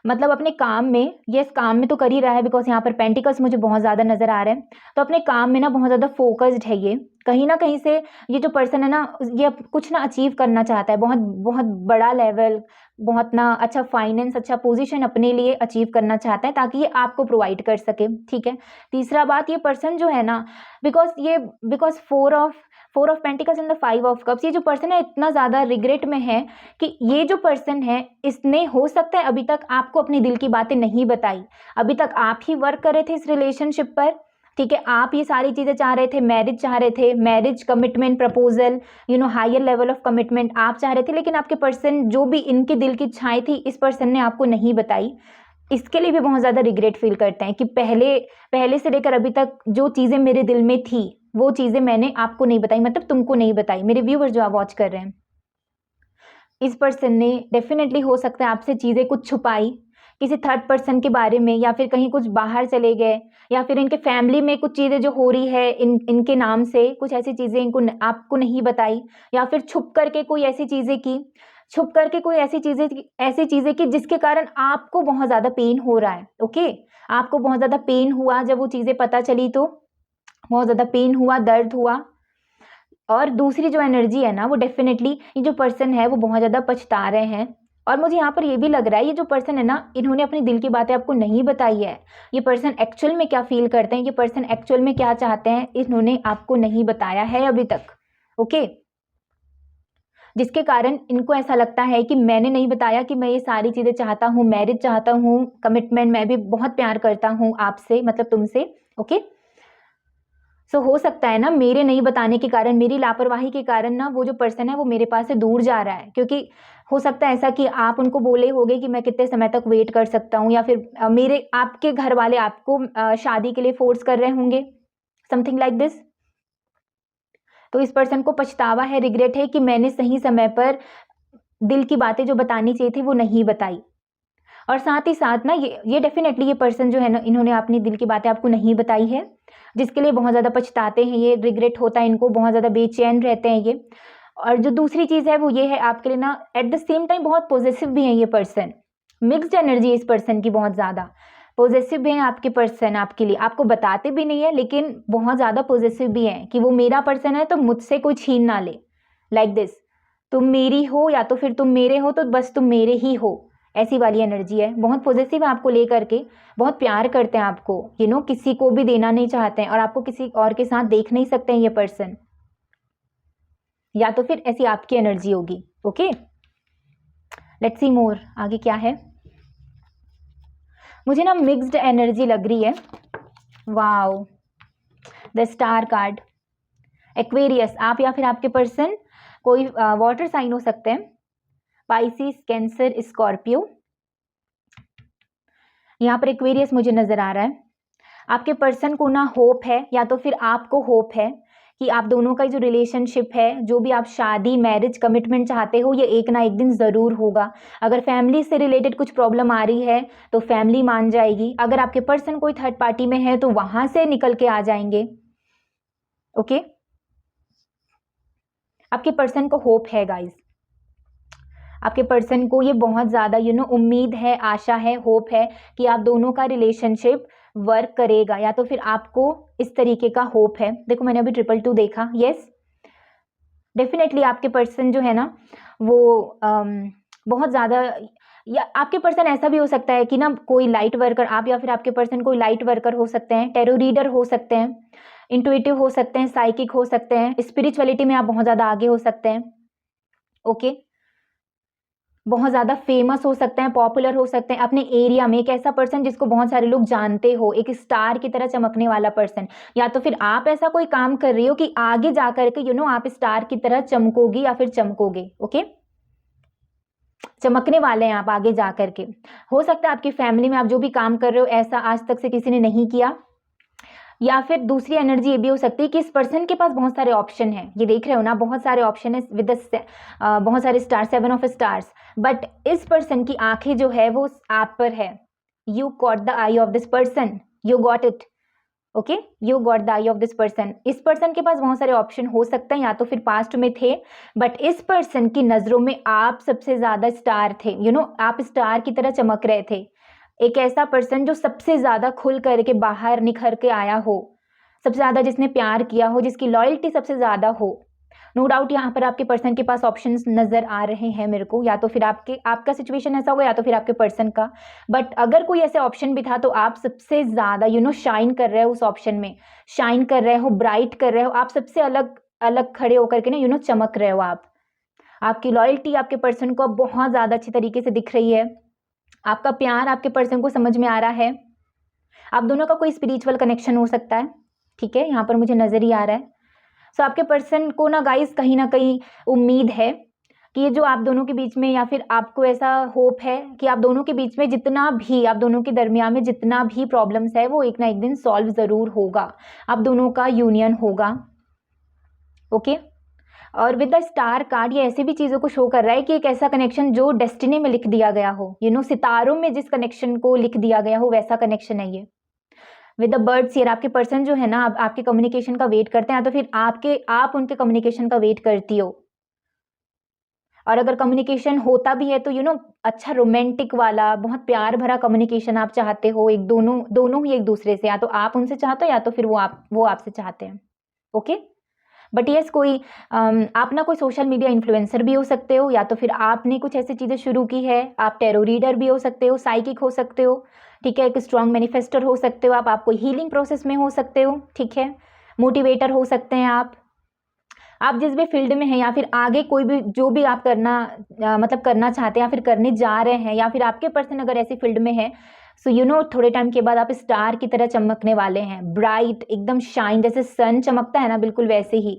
मतलब अपने काम में, यस काम में तो कर ही रहा है, बिकॉज यहाँ पर पेंटिकल्स मुझे बहुत ज़्यादा नज़र आ रहे हैं, तो अपने काम में ना बहुत ज़्यादा फोकस्ड है। ये कहीं ना कहीं से ये जो पर्सन है ना, ये कुछ ना अचीव करना चाहता है, बहुत बहुत बड़ा लेवल, बहुत ना अच्छा फाइनेंस, अच्छा पोजीशन अपने लिए अचीव करना चाहता है ताकि ये आपको प्रोवाइड कर सके। ठीक है, तीसरा बात, ये पर्सन जो है ना, because four of pentacles and the 5 of cups, ये जो पर्सन है इतना ज़्यादा रिग्रेट में है कि ये जो पर्सन है इसने हो सकता है अभी तक आपको अपने दिल की बातें नहीं बताई। अभी तक आप ही वर्क कर रहे थे इस रिलेशनशिप पर। ठीक है, आप ये सारी चीज़ें चाह रहे थे, मैरिज चाह रहे थे, marriage, commitment, proposal, higher level of commitment आप चाह रहे थे, लेकिन आपके पर्सन जो भी इनके दिल की इच्छाएं थी इस पर्सन ने आपको नहीं बताई। इसके लिए भी बहुत ज़्यादा रिग्रेट फील करते हैं कि पहले से लेकर अभी तक जो चीज़ें मेरे दिल में थी वो चीज़ें मैंने आपको नहीं बताई, मतलब तुमको नहीं बताई। मेरे व्यूअर्स जो आप वॉच कर रहे हैं, इस पर्सन ने डेफिनेटली हो सकता है आपसे चीज़ें कुछ छुपाई किसी थर्ड पर्सन के बारे में, या फिर कहीं कुछ बाहर चले गए, या फिर इनके फैमिली में कुछ चीज़ें जो हो रही है इनके नाम से, कुछ ऐसी चीज़ें इनको आपको नहीं बताई, या फिर छुप करके कोई ऐसी चीज़ें की जिसके कारण आपको बहुत ज़्यादा पेन हो रहा है। ओके, आपको बहुत ज़्यादा पेन हुआ जब वो चीज़ें पता चली, तो बहुत ज़्यादा पेन हुआ, दर्द हुआ। और दूसरी जो एनर्जी है ना, वो डेफिनेटली ये जो पर्सन है वो बहुत ज़्यादा पछता रहे हैं, और मुझे यहाँ पर ये भी लग रहा है ये जो पर्सन है ना, इन्होंने अपने दिल की बातें आपको नहीं बताई है। ये पर्सन एक्चुअल में क्या फील करते हैं, ये पर्सन एक्चुअल में क्या चाहते हैं, इन्होंने आपको नहीं बताया है अभी तक। ओके, जिसके कारण इनको ऐसा लगता है कि मैंने नहीं बताया कि मैं ये सारी चीज़ें चाहता हूँ, मैरिज चाहता हूँ, कमिटमेंट, मैं भी बहुत प्यार करता हूँ आपसे, मतलब तुमसे। ओके, सो हो सकता है ना मेरे नहीं बताने के कारण, मेरी लापरवाही के कारण ना वो जो पर्सन है वो मेरे पास से दूर जा रहा है। क्योंकि हो सकता है ऐसा कि आप उनको बोले होगे कि मैं कितने समय तक वेट कर सकता हूँ, या फिर मेरे आपके घर वाले आपको शादी के लिए फोर्स कर रहे होंगे, समथिंग लाइक दिस। तो इस पर्सन को पछतावा है, रिग्रेट है कि मैंने सही समय पर दिल की बातें जो बतानी चाहिए थी वो नहीं बताई। और साथ ही साथ ना ये डेफिनेटली ये पर्सन जो है ना, इन्होंने अपनी दिल की बातें आपको नहीं बताई है, जिसके लिए बहुत ज़्यादा पछताते हैं, ये रिग्रेट होता है इनको, बहुत ज़्यादा बेचैन रहते हैं ये। और जो दूसरी चीज़ है वो ये है आपके लिए ना, एट द सेम टाइम बहुत पॉजिटिव भी है ये पर्सन। मिक्स्ड एनर्जी है इस पर्सन की, बहुत ज़्यादा पॉजिटिव भी है आपके पर्सन आपके लिए, आपको बताते भी नहीं है लेकिन बहुत ज़्यादा पॉजिटिव भी है कि वो मेरा पर्सन है तो मुझसे कोई छीन ना ले, लाइक दिस। तुम मेरी हो या तो फिर तुम मेरे हो, तो बस तुम मेरे ही हो, ऐसी वाली एनर्जी है। बहुत पॉजिटिव है आपको लेकर के, बहुत प्यार करते हैं आपको, किसी को भी देना नहीं चाहते हैं, और आपको किसी और के साथ देख नहीं सकते हैं ये पर्सन, या तो फिर ऐसी आपकी एनर्जी होगी। ओके, लेट्स सी मोर, आगे क्या है। मुझे ना मिक्स्ड एनर्जी लग रही है। Wow, the star card, Aquarius, आप या फिर आपके पर्सन कोई वाटर साइन हो सकते हैं, पाइसिस, कैंसर, स्कॉर्पियो। यहाँ पर एक्वेरियस मुझे नजर आ रहा है। आपके पर्सन को ना होप है, या तो फिर आपको होप है कि आप दोनों का जो रिलेशनशिप है, जो भी आप शादी, मैरिज, कमिटमेंट चाहते हो, ये एक ना एक दिन ज़रूर होगा। अगर फैमिली से रिलेटेड कुछ प्रॉब्लम आ रही है तो फैमिली मान जाएगी, अगर आपके पर्सन कोई थर्ड पार्टी में है तो वहां से निकल के आ जाएंगे। ओके, आपके पर्सन को होप है गाइस, आपके पर्सन को ये बहुत ज़्यादा उम्मीद है, आशा है, होप है कि आप दोनों का रिलेशनशिप वर्क करेगा, या तो फिर आपको इस तरीके का होप है। देखो मैंने अभी 222 देखा, यस डेफिनेटली आपके पर्सन जो है ना वो बहुत ज़्यादा, या आपके पर्सन ऐसा भी हो सकता है कि ना कोई लाइट वर्कर, आप या फिर आपके पर्सन कोई लाइट वर्कर हो सकते हैं, टैरो रीडर हो सकते हैं, इंट्यूटिव हो सकते हैं, साइकिक हो सकते हैं, स्पिरिचुअलिटी में आप बहुत ज़्यादा आगे हो सकते हैं। ओके, बहुत ज़्यादा फेमस हो सकते हैं, पॉपुलर हो सकते हैं अपने एरिया में, एक ऐसा पर्सन जिसको बहुत सारे लोग जानते हो, एक स्टार की तरह चमकने वाला पर्सन। या तो फिर आप ऐसा कोई काम कर रही हो कि आगे जा करके आप स्टार की तरह चमकोगी या फिर चमकोगे। ओके, चमकने वाले हैं आप आगे जा करके। हो सकता है आपकी फैमिली में आप जो भी काम कर रहे हो ऐसा आज तक से किसी ने नहीं किया, या फिर दूसरी एनर्जी ये भी हो सकती है कि इस पर्सन के पास बहुत सारे ऑप्शन हैं, ये देख रहे हो ना, बहुत सारे ऑप्शन है विद बहुत सारे स्टार, 7 ऑफ स्टार्स, बट इस पर्सन की आंखें जो है वो आप पर है। You caught the I of this person, you got it. Okay, you got the I of this person. इस पर्सन के पास बहुत सारे ऑप्शन हो सकते हैं, या तो फिर पास्ट में थे, बट इस पर्सन की नजरों में आप सबसे ज्यादा स्टार थे, आप स्टार की तरह चमक रहे थे। एक ऐसा पर्सन जो सबसे ज्यादा खुल करके बाहर निखर के आया हो, सबसे ज्यादा जिसने प्यार किया हो, जिसकी लॉयल्टी सबसे ज्यादा हो। नो डाउट यहाँ पर आपके पर्सन के पास ऑप्शंस नजर आ रहे हैं मेरे को, या तो फिर आपका सिचुएशन ऐसा होगा, या तो फिर आपके पर्सन का। बट अगर कोई ऐसे ऑप्शन भी था तो आप सबसे ज्यादा शाइन कर रहे हो, उस ऑप्शन में शाइन कर रहे हो, ब्राइट कर रहे हो, आप सबसे अलग अलग खड़े होकर के ना चमक रहे हो आप। आपकी लॉयल्टी आपके पर्सन को अब बहुत ज्यादा अच्छी तरीके से दिख रही है, आपका प्यार आपके पर्सन को समझ में आ रहा है। आप दोनों का कोई स्पिरिचुअल कनेक्शन हो सकता है, ठीक है, यहाँ पर मुझे नजर ही आ रहा है। सो आपके पर्सन को ना गाइस कहीं ना कहीं उम्मीद है कि ये जो आप दोनों के बीच में, या फिर आपको ऐसा होप है कि आप दोनों के बीच में जितना भी, आप दोनों के दरमियान में जितना भी प्रॉब्लम्स है वो एक ना एक दिन सॉल्व जरूर होगा, आप दोनों का यूनियन होगा। ओके, और विद द स्टार कार्ड ये ऐसी भी चीज़ों को शो कर रहा है कि एक ऐसा कनेक्शन जो डेस्टिनी में लिख दिया गया हो, सितारों में जिस कनेक्शन को लिख दिया गया हो वैसा कनेक्शन है ये। विद द बर्ड्स हियर, आपके पर्सन जो है ना आपके कम्युनिकेशन का वेट करते हैं, तो फिर आप उनके कम्युनिकेशन का वेट करती हो। और अगर कम्युनिकेशन होता भी है तो अच्छा रोमांटिक वाला, बहुत प्यार भरा कम्युनिकेशन आप चाहते हो, एक दोनों ही एक दूसरे से, या तो आप उनसे चाहते हो या तो फिर वो आपसे चाहते हैं। ओके, बट यस कोई आप ना कोई सोशल मीडिया इन्फ्लुएंसर भी हो सकते हो, या तो फिर आपने कुछ ऐसी चीज़ें शुरू की है, आप टैरो रीडर भी हो सकते हो, साइकिक हो सकते हो, ठीक है, एक स्ट्रॉन्ग मैनिफेस्टर हो सकते हो आप कोई हीलिंग प्रोसेस में हो सकते हो, ठीक है, मोटिवेटर हो सकते हैं आप जिस भी फील्ड में हैं, या फिर आगे कोई भी जो भी आप करना मतलब करना चाहते हैं या फिर करने जा रहे हैं, या फिर आपके पर्सन अगर ऐसी फील्ड में है, सो यू नो थोड़े टाइम के बाद आप स्टार की तरह चमकने वाले हैं, ब्राइट एकदम शाइन, जैसे सन चमकता है ना, बिल्कुल वैसे ही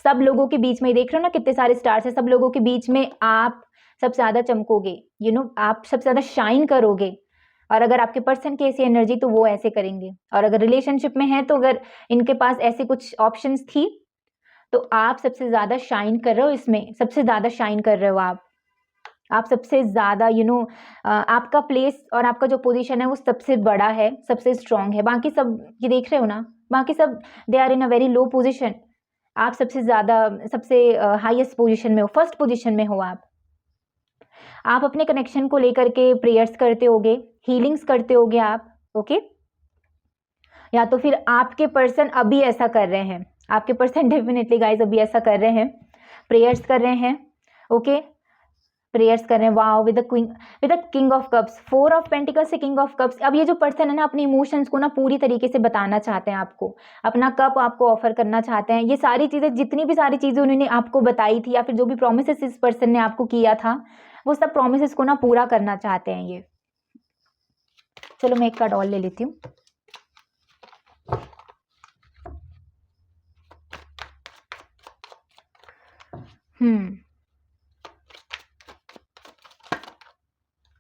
सब लोगों के बीच में, देख रहे हो ना कितने सारे स्टार्स हैं, सब लोगों के बीच में आप सबसे ज़्यादा चमकोगे, यू नो आप सबसे ज़्यादा शाइन करोगे। और अगर आपके पर्सन की ऐसी एनर्जी तो वो ऐसे करेंगे, और अगर रिलेशनशिप में है तो अगर इनके पास ऐसे कुछ ऑप्शंस थी तो आप सबसे ज़्यादा शाइन कर रहे हो, इसमें सबसे ज़्यादा शाइन कर रहे हो आप सबसे ज़्यादा यू नो आपका प्लेस और आपका जो पोजीशन है वो सबसे बड़ा है, सबसे स्ट्रांग है। बाकी सब ये देख रहे हो ना, बाकी सब they are in a very low position, आप सबसे ज़्यादा सबसे हाईएस्ट पोजीशन में हो, फर्स्ट पोजीशन में हो आप अपने कनेक्शन को लेकर के प्रेयर्स करते होगे, हीलिंग्स करते होगे आप, ओके, या तो फिर आपके पर्सन अभी ऐसा कर रहे हैं, आपके पर्सन डेफिनेटली गाइज अभी ऐसा कर रहे हैं, प्रेयर्स कर रहे हैं, ओके, प्रेयर्स कर रहे हैं। Wow, with the king of cups, 4 of pentacles से किंग ऑफ कप्स। अब ये जो पर्सन है ना अपने इमोशंस को ना पूरी तरीके से बताना चाहते हैं आपको, अपना कप आपको ऑफर करना चाहते हैं, ये सारी चीज़ें जितनी भी सारी चीज़ें उन्होंने आपको बताई थी, या फिर जो भी प्रोमिसेस इस पर्सन ने आपको किया था वो सब प्रोमिसेस को ना पूरा करना चाहते हैं ये। चलो मैं एक कार्ड और ले लेती हूँ।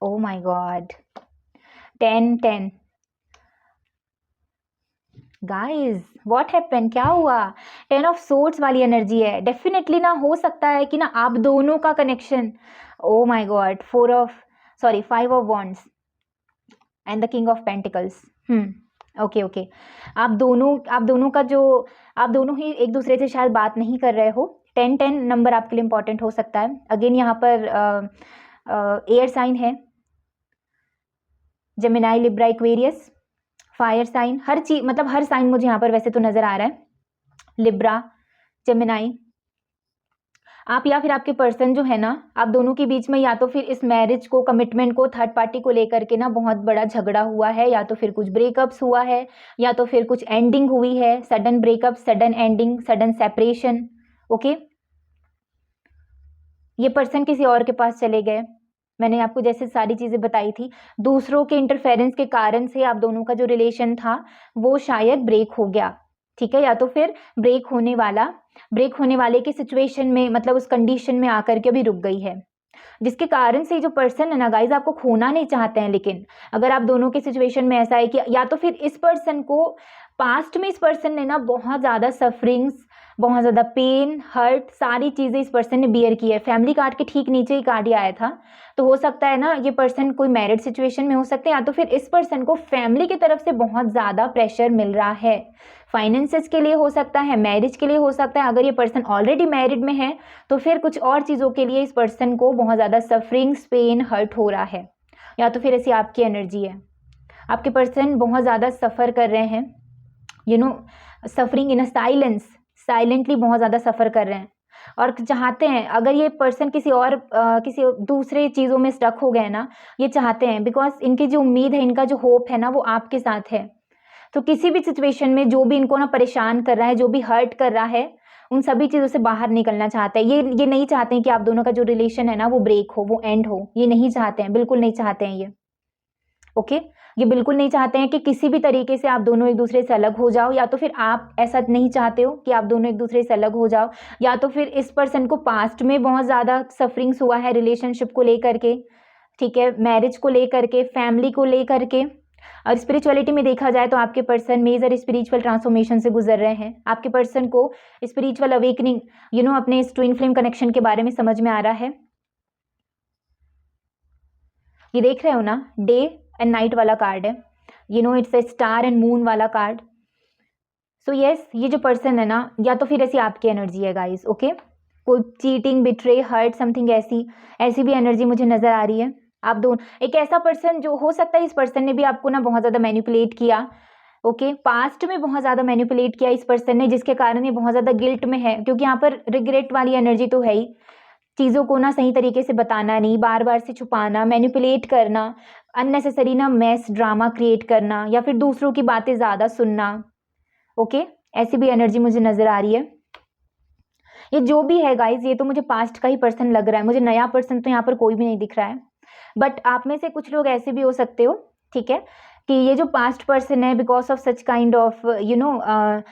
Oh my God, 10 guys what happen, क्या हुआ? 10 ऑफ सोर्ड्स वाली एनर्जी है, डेफिनेटली ना हो सकता है कि ना आप दोनों का connection, oh my God, 5 of wands and the king of pentacles. Okay, आप दोनों का जो, आप दोनों ही एक दूसरे से शायद बात नहीं कर रहे हो। 10 नंबर आपके लिए इंपॉर्टेंट हो सकता है। अगेन यहाँ पर एयर साइन है, Gemini, Libra, Aquarius, fire sign, हर चीज मतलब हर साइन मुझे यहाँ पर वैसे तो नजर आ रहा है, लिब्रा, जेमिनाई। आप या फिर आपके पर्सन जो है ना, आप दोनों के बीच में या तो फिर इस मैरिज को, कमिटमेंट को, थर्ड पार्टी को लेकर के ना बहुत बड़ा झगड़ा हुआ है, या तो फिर कुछ ब्रेकअप्स हुआ है, या तो फिर कुछ एंडिंग हुई है, sudden breakup, sudden ending, sudden separation, okay. ये पर्सन किसी और के पास चले गए, मैंने आपको जैसे सारी चीज़ें बताई थी, दूसरों के इंटरफेरेंस के कारण से आप दोनों का जो रिलेशन था वो शायद ब्रेक हो गया, ठीक है, या तो फिर ब्रेक होने वाले की सिचुएशन में, मतलब उस कंडीशन में आकर के अभी रुक गई है, जिसके कारण से जो पर्सन है ना गाइज आपको खोना नहीं चाहते हैं। लेकिन अगर आप दोनों के सिचुएशन में ऐसा है कि या तो फिर इस पर्सन को पास्ट में इस पर्सन ने ना बहुत ज़्यादा सफरिंग्स, बहुत ज़्यादा पेन, हर्ट, सारी चीज़ें इस पर्सन ने बियर की है। फैमिली कार्ड के ठीक नीचे ही कार्ड आया था, तो हो सकता है ना ये पर्सन कोई मैरिड सिचुएशन में हो सकते हैं, या तो फिर इस पर्सन को फैमिली की तरफ से बहुत ज़्यादा प्रेशर मिल रहा है, फाइनेंसेस के लिए हो सकता है, मैरिज के लिए हो सकता है। अगर ये पर्सन ऑलरेडी मैरिड में है तो फिर कुछ और चीज़ों के लिए इस पर्सन को बहुत ज़्यादा सफरिंग्स, पेन, हर्ट हो रहा है, या तो फिर ऐसी आपकी एनर्जी है, आपके पर्सन बहुत ज़्यादा सफ़र कर रहे हैं, you know suffering in a silence, silently बहुत ज़्यादा सफ़र कर रहे हैं, और चाहते हैं अगर ये पर्सन किसी दूसरे चीज़ों में स्टक हो गए ना, ये चाहते हैं, बिकॉज इनकी जो उम्मीद है, इनका जो होप है ना वो आपके साथ है। तो किसी भी सिचुएशन में जो भी इनको ना परेशान कर रहा है, जो भी हर्ट कर रहा है, उन सभी चीज़ों से बाहर निकलना चाहते हैं। ये नहीं चाहते हैं कि आप दोनों का जो रिलेशन है ना वो ब्रेक हो, वो एंड हो, ये नहीं चाहते हैं, बिल्कुल नहीं चाहते हैं ये, ओके। ये बिल्कुल नहीं चाहते हैं कि किसी भी तरीके से आप दोनों एक दूसरे से अलग हो जाओ, या तो फिर आप ऐसा नहीं चाहते हो कि आप दोनों एक दूसरे से अलग हो जाओ, या तो फिर इस पर्सन को पास्ट में बहुत ज़्यादा सफरिंग्स हुआ है रिलेशनशिप को लेकर के, ठीक है, मैरिज को लेकर के, फैमिली को लेकर के। और स्पिरिचुअलिटी में देखा जाए तो आपके पर्सन मेजर स्पिरिचुअल ट्रांसफॉर्मेशन से गुजर रहे हैं। आपके पर्सन को स्पिरिचुअल अवेकनिंग, यू नो अपने इस ट्विन फ्लेम कनेक्शन के बारे में समझ में आ रहा है। ये देख रहे हो ना, डे एंड नाइट वाला कार्ड है, you know it's a star and moon वाला कार्ड। सो यस, ये जो पर्सन है ना, या तो फिर ऐसी आपकी एनर्जी है गाइस, ओके। कोई चीटिंग, बिट्रे, हर्ट, समथिंग ऐसी भी एनर्जी मुझे नजर आ रही है। आप दोनों, एक ऐसा पर्सन जो हो सकता है इस पर्सन ने भी आपको ना बहुत ज़्यादा मैनिपुलेट किया, ओके। पास्ट में बहुत ज़्यादा मैनिपुलेट किया इस पर्सन ने, जिसके कारण ये बहुत ज़्यादा गिल्ट में है, क्योंकि यहाँ पर रिग्रेट वाली एनर्जी तो है ही। चीज़ों को ना सही तरीके से बताना नहीं, बार बार से छुपाना, मैनिपुलेट करना, अननेसेसरी ना मैस ड्रामा क्रिएट करना, या फिर दूसरों की बातें ज़्यादा सुनना। ओके, ऐसी भी एनर्जी मुझे नज़र आ रही है। ये जो भी है गाइज, ये तो मुझे पास्ट का ही पर्सन लग रहा है, मुझे नया पर्सन तो यहाँ पर कोई भी नहीं दिख रहा है। बट आप में से कुछ लोग ऐसे भी हो सकते हो, ठीक है, कि ये जो पास्ट पर्सन है, because of such kind of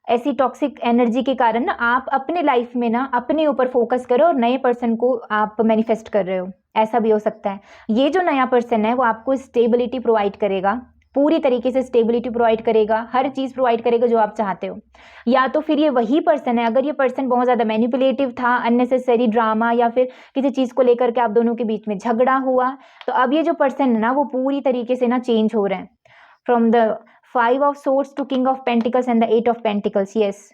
ऐसी टॉक्सिक एनर्जी के कारण ना आप अपने लाइफ में ना अपने ऊपर फोकस करो और नए पर्सन को आप मैनिफेस्ट कर रहे हो, ऐसा भी हो सकता है। ये जो नया पर्सन है वो आपको स्टेबिलिटी प्रोवाइड करेगा, पूरी तरीके से स्टेबिलिटी प्रोवाइड करेगा, हर चीज़ प्रोवाइड करेगा जो आप चाहते हो। या तो फिर ये वही पर्सन है, अगर ये पर्सन बहुत ज़्यादा मैनिपुलेटिव था, अननेसेसरी ड्रामा या फिर किसी चीज़ को लेकर के आप दोनों के बीच में झगड़ा हुआ, तो अब ये जो पर्सन है ना वो पूरी तरीके से ना चेंज हो रहे हैं। From the 5 of swords to king of pentacles and the 8 of pentacles. Yes,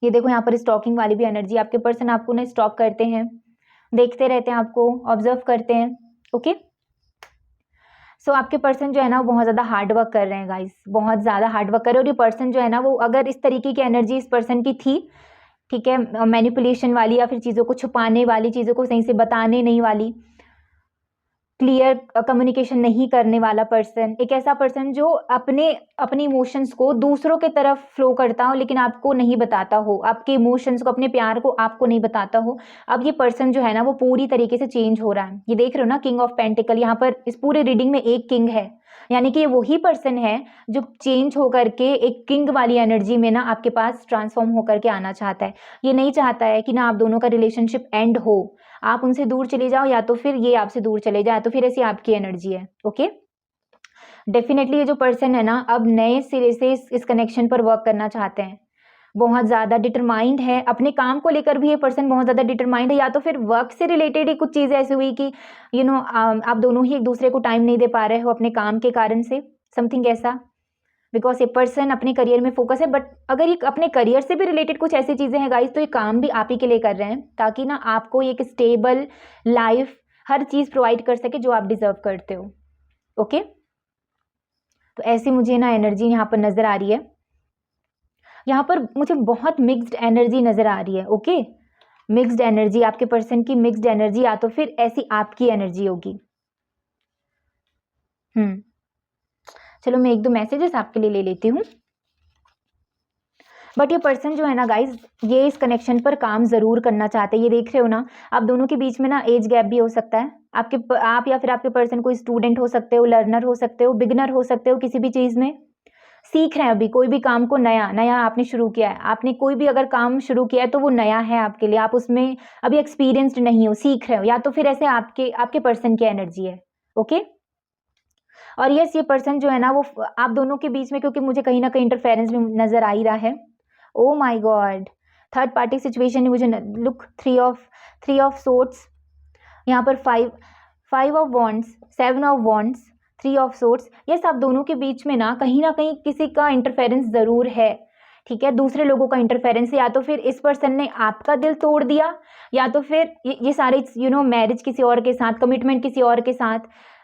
ये देखो यहाँ पर स्टॉकिंग वाली भी एनर्जी, आपके पर्सन आपको ना स्टॉक करते हैं, देखते रहते हैं, आपको ऑब्जर्व करते हैं। ओके, सो आपके पर्सन जो है ना वो बहुत ज़्यादा हार्ड वर्क कर रहे हैं गाइस, बहुत ज़्यादा हार्ड वर्क कर रहे हैं। और ये पर्सन जो है ना वो अगर इस तरीके की एनर्जी इस पर्सन की थी, ठीक है, मैनिपुलेशन वाली या फिर चीज़ों को छुपाने वाली, चीज़ों को सही से बताने नहीं वाली, क्लियर कम्युनिकेशन नहीं करने वाला पर्सन, एक ऐसा पर्सन जो अपने इमोशंस को दूसरों के तरफ फ्लो करता हो लेकिन आपको नहीं बताता हो, आपके इमोशंस को, अपने प्यार को आपको नहीं बताता हो। अब ये पर्सन जो है ना वो पूरी तरीके से चेंज हो रहा है। ये देख रहे हो ना, किंग ऑफ पेंटिकल, यहाँ पर इस पूरे रीडिंग में एक किंग है, यानी कि ये वही पर्सन है जो चेंज होकर के एक किंग वाली एनर्जी में ना आपके पास ट्रांसफॉर्म होकर के आना चाहता है। ये नहीं चाहता है कि ना आप दोनों का रिलेशनशिप एंड हो, आप उनसे दूर चले जाओ या तो फिर ये आपसे दूर चले जाए, तो फिर ऐसी आपकी एनर्जी है। ओके, डेफिनेटली ये जो पर्सन है ना अब नए सिरे से इस कनेक्शन पर वर्क करना चाहते हैं, बहुत ज़्यादा डिटरमाइंड है अपने काम को लेकर भी। ये पर्सन बहुत ज़्यादा डिटरमाइंड है, या तो फिर वर्क से रिलेटेड ही कुछ चीज़ ऐसी हुई कि आप दोनों ही एक दूसरे को टाइम नहीं दे पा रहे हो अपने काम के कारण से, समथिंग ऐसा। बिकॉज ये पर्सन अपने करियर में फोकस है, बट अगर ये अपने करियर से भी रिलेटेड कुछ ऐसी चीज़ें हैं गाइस, तो ये काम भी आप ही के लिए कर रहे हैं ताकि ना आपको एक स्टेबल लाइफ, हर चीज़ प्रोवाइड कर सके जो आप डिजर्व करते हो। ओके, तो ऐसी मुझे ना एनर्जी यहाँ पर नज़र आ रही है। यहाँ पर मुझे बहुत मिक्स्ड एनर्जी नज़र आ रही है। ओके, मिक्स्ड एनर्जी, आपके पर्सन की मिक्स्ड एनर्जी, या तो फिर ऐसी आपकी एनर्जी होगी। चलो मैं एक दो मैसेजेस आपके लिए ले लेती हूँ। बट ये पर्सन जो है ना गाइज, ये इस कनेक्शन पर काम ज़रूर करना चाहते हैं। ये देख रहे हो ना, आप दोनों के बीच में ना एज गैप भी हो सकता है। आप या फिर आपके पर्सन कोई स्टूडेंट हो सकते हो, लर्नर हो सकते हो, बिगिनर हो सकते हो, किसी भी चीज़ में सीख रहे हैं अभी, कोई भी काम को नया नया आपने शुरू किया है। आपने कोई भी अगर काम शुरू किया है तो वो नया है आपके लिए, आप उसमें अभी एक्सपीरियंस्ड नहीं हो, सीख रहे हो, या तो फिर ऐसे आपके पर्सन की एनर्जी है। ओके, और यस, ये पर्सन जो है ना वो आप दोनों के बीच में, क्योंकि मुझे कहीं ना कहीं इंटरफेरेंस भी नज़र आ ही रहा है। Oh my God, third party situation, मुझे लुक थ्री ऑफ सोर्ट्स, यहाँ पर five of wands, 7 of wands, 3 of sorts. Yes, आप दोनों के बीच में ना कहीं किसी का इंटरफेरेंस ज़रूर है, ठीक है, दूसरे लोगों का इंटरफेरेंस, या तो फिर इस पर्सन ने आपका दिल तोड़ दिया, या तो फिर ये सारे मैरिज किसी और के साथ, कमिटमेंट किसी और के साथ।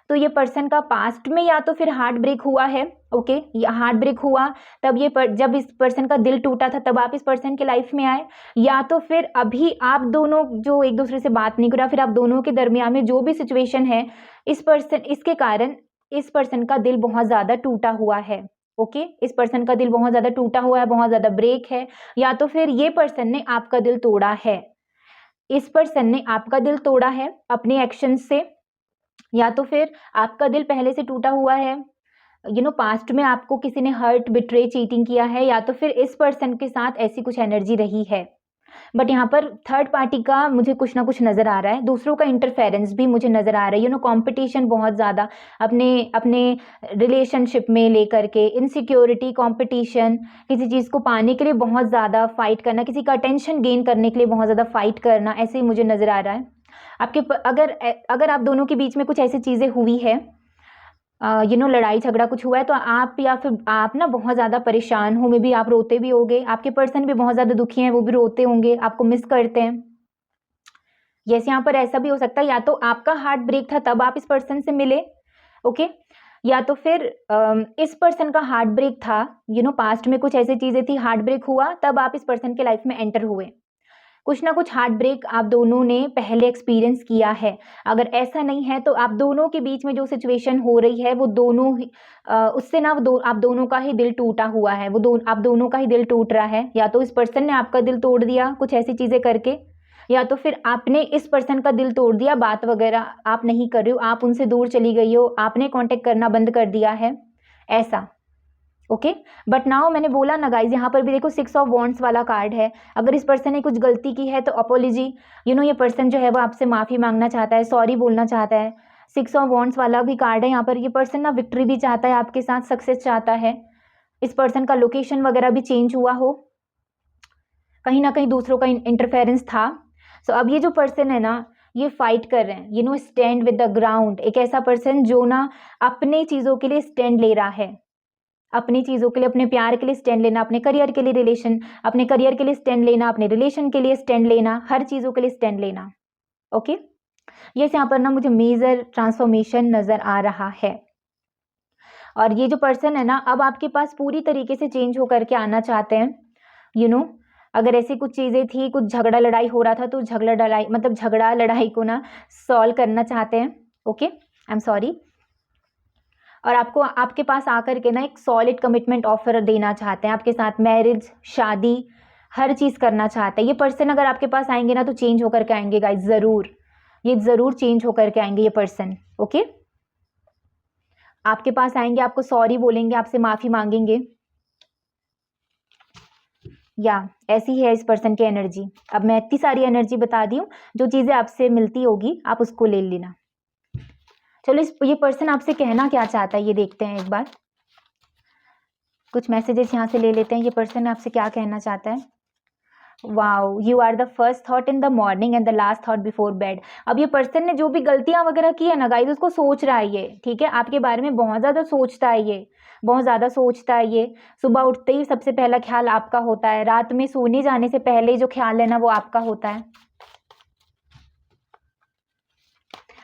तो ये पर्सन का पास्ट में या तो फिर हार्ट ब्रेक हुआ है। ओके, हार्ट ब्रेक हुआ तब जब इस पर्सन का दिल टूटा था तब आप इस पर्सन के लाइफ में आए, या तो फिर अभी आप दोनों जो एक दूसरे से बात नहीं कर रहा, फिर आप दोनों के दरमियान में जो भी सिचुएशन है, इसके कारण इस पर्सन का दिल बहुत ज़्यादा टूटा हुआ है। ओके, इस पर्सन का दिल बहुत ज़्यादा टूटा हुआ है, बहुत ज़्यादा ब्रेक है, या तो फिर ये पर्सन ने आपका दिल तोड़ा है, इस पर्सन ने आपका दिल तोड़ा है अपने एक्शन से, या तो फिर आपका दिल पहले से टूटा हुआ है, पास्ट में आपको किसी ने हर्ट, बिट्रे, चीटिंग किया है, या तो फिर इस पर्सन के साथ ऐसी कुछ एनर्जी रही है। बट यहाँ पर थर्ड पार्टी का मुझे कुछ ना कुछ नज़र आ रहा है, दूसरों का इंटरफेरेंस भी मुझे नज़र आ रहा है। कंपटीशन बहुत ज़्यादा अपने रिलेशनशिप में लेकर के, इनसिक्योरिटी, कंपटीशन, किसी चीज़ को पाने के लिए बहुत ज़्यादा फाइट करना, किसी का अटेंशन गेन करने के लिए बहुत ज़्यादा फाइट करना, ऐसे ही मुझे नज़र आ रहा है। अगर आप दोनों के बीच में कुछ ऐसी चीज़ें हुई है, लड़ाई झगड़ा कुछ हुआ है, तो आप या फिर आप ना बहुत ज़्यादा परेशान हो, मे बी आप रोते भी होंगे, आपके पर्सन भी बहुत ज़्यादा दुखी हैं, वो भी रोते होंगे, आपको मिस करते हैं। यस, यहाँ पर ऐसा भी हो सकता है, या तो आपका हार्ट ब्रेक था तब आप इस पर्सन से मिले। ओके, या तो फिर इस पर्सन का हार्ट ब्रेक था, पास्ट में कुछ ऐसी चीज़ें थी, हार्ट ब्रेक हुआ, तब आप इस पर्सन के लाइफ में एंटर हुए। कुछ ना कुछ हार्ट ब्रेक आप दोनों ने पहले एक्सपीरियंस किया है। अगर ऐसा नहीं है तो आप दोनों के बीच में जो सिचुएशन हो रही है वो दोनों ही उससे ना आप दोनों का ही दिल टूटा हुआ है, आप दोनों का ही दिल टूट रहा है। या तो इस पर्सन ने आपका दिल तोड़ दिया कुछ ऐसी चीज़ें करके, या तो फिर आपने इस पर्सन का दिल तोड़ दिया, बात वगैरह आप नहीं कर रहे हो, आप उनसे दूर चली गई हो, आपने कांटेक्ट करना बंद कर दिया है, ऐसा। ओके, बट नाउ मैंने बोला ना गाइज, यहाँ पर भी देखो 6 ऑफ वॉन्ड्स वाला कार्ड है। अगर इस पर्सन ने कुछ गलती की है तो अपोलॉजी, ये पर्सन जो है वो आपसे माफ़ी मांगना चाहता है, सॉरी बोलना चाहता है। 6 ऑफ वॉन्ड्स वाला भी कार्ड है यहाँ पर। ये पर्सन ना विक्ट्री भी चाहता है आपके साथ, सक्सेस चाहता है। इस पर्सन का लोकेशन वगैरह भी चेंज हुआ हो, कहीं ना कहीं दूसरों का इंटरफेरेंस था। सो अब ये जो पर्सन है ना, ये फाइट कर रहे हैं, स्टैंड विद द ग्राउंड। एक ऐसा पर्सन जो ना अपने चीज़ों के लिए स्टैंड ले रहा है, अपनी चीज़ों के लिए, अपने प्यार के लिए स्टैंड लेना, अपने करियर के लिए अपने करियर के लिए स्टैंड लेना, अपने रिलेशन के लिए स्टैंड लेना, हर चीज़ों के लिए स्टैंड लेना। ओके, ये यहाँ पर ना मुझे मेजर ट्रांसफॉर्मेशन नज़र आ रहा है। और ये जो पर्सन है ना, अब आपके पास पूरी तरीके से चेंज होकर के आना चाहते हैं। अगर ऐसी कुछ चीज़ें थी, कुछ झगड़ा लड़ाई हो रहा था, तो झगड़ा लड़ाई को ना सॉल्व करना चाहते हैं। Okay, I am sorry. और आपके पास आकर के ना एक सॉलिड कमिटमेंट ऑफर देना चाहते हैं, आपके साथ मैरिज, शादी, हर चीज़ करना चाहते हैं। ये पर्सन अगर आपके पास आएंगे ना तो चेंज होकर के आएंगे गाइस, ये ज़रूर चेंज होकर के आएंगे ये पर्सन। ओके, आपके पास आएंगे, आपको सॉरी बोलेंगे, आपसे माफ़ी मांगेंगे, या ऐसी है इस पर्सन की एनर्जी। अब मैं इतनी सारी एनर्जी बता दी हूँ, जो चीज़ें आपसे मिलती होगी आप उसको ले लेना। चलो, ये पर्सन आपसे कहना क्या चाहता है ये देखते हैं एक बार। कुछ मैसेजेस यहाँ से ले लेते हैं, ये पर्सन आपसे क्या कहना चाहता है। Wow, you are the first thought in the morning and the last thought before bed. अब ये पर्सन ने जो भी गलतियां वगैरह की है ना गाइस, उसको सोच रहा है ये, ठीक है, आपके बारे में बहुत ज़्यादा सोचता है ये, बहुत ज़्यादा सोचता है ये। सुबह उठते ही सबसे पहला ख्याल आपका होता है, रात में सोने जाने से पहले जो ख्याल है ना वो आपका होता है।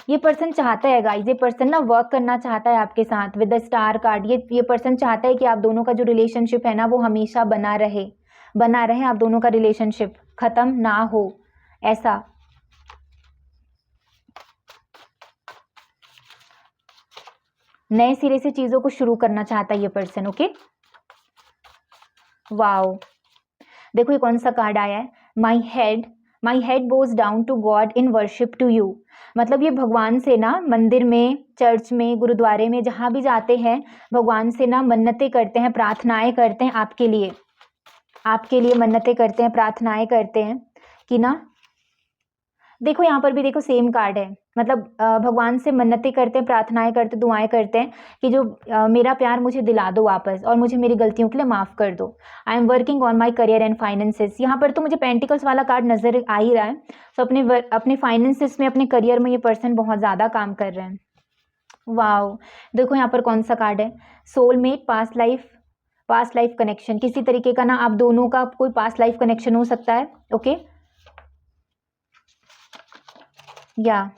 ये पर्सन चाहता है गाइस, ये पर्सन ना वर्क करना चाहता है आपके साथ विद द स्टार कार्ड। ये पर्सन चाहता है कि आप दोनों का जो रिलेशनशिप है ना वो हमेशा बना रहे, आप दोनों का रिलेशनशिप खत्म ना हो, ऐसा। नए सिरे से चीजों को शुरू करना चाहता है ये पर्सन। ओके, वाओ, देखो ये कौन सा कार्ड आया है, my head bows down to God in worship to you. मतलब ये भगवान से ना मंदिर में, चर्च में, गुरुद्वारे में, जहाँ भी जाते हैं भगवान से ना मन्नतें करते हैं, प्रार्थनाएं करते हैं आपके लिए मन्नतें करते हैं, प्रार्थनाएं करते हैं कि ना, देखो यहाँ पर भी देखो सेम कार्ड है। मतलब भगवान से मन्नतें करते हैं, प्रार्थनाएं करते, दुआएं करते हैं कि जो मेरा प्यार मुझे दिला दो वापस, और मुझे मेरी गलतियों के लिए माफ़ कर दो। I am working on my career and finances. यहाँ पर तो मुझे पेंटिकल्स वाला कार्ड नजर आ ही रहा है। तो अपने फाइनेंसेस में, अपने करियर में ये पर्सन बहुत ज़्यादा काम कर रहे हैं। वाओ, देखो यहाँ पर कौन सा कार्ड है, सोलमेट, पास्ट लाइफ कनेक्शन। किसी तरीके का ना आप दोनों का कोई पास्ट लाइफ कनेक्शन हो सकता है। ओके, या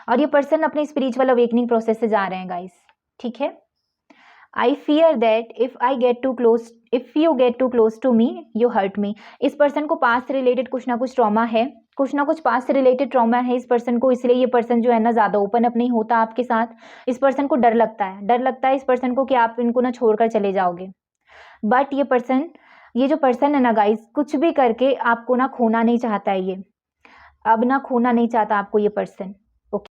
और ये पर्सन अपने स्पिरिचुअल अवेकनिंग प्रोसेस से जा रहे हैं गाइस, ठीक है। I fear that if you get too close to me you hurt me. इस पर्सन को पास्ट से रिलेटेड कुछ ना कुछ ट्रॉमा है, पास्ट से रिलेटेड ट्रॉमा है इस पर्सन को, इसलिए ये पर्सन जो है ना ज़्यादा ओपन अप नहीं होता आपके साथ। इस पर्सन को डर लगता है इस पर्सन को कि आप इनको ना छोड़कर चले जाओगे। बट ये जो पर्सन है ना गाइस, कुछ भी करके आपको ना खोना नहीं चाहता है ये, अब ना खोना नहीं चाहता आपको ये पर्सन।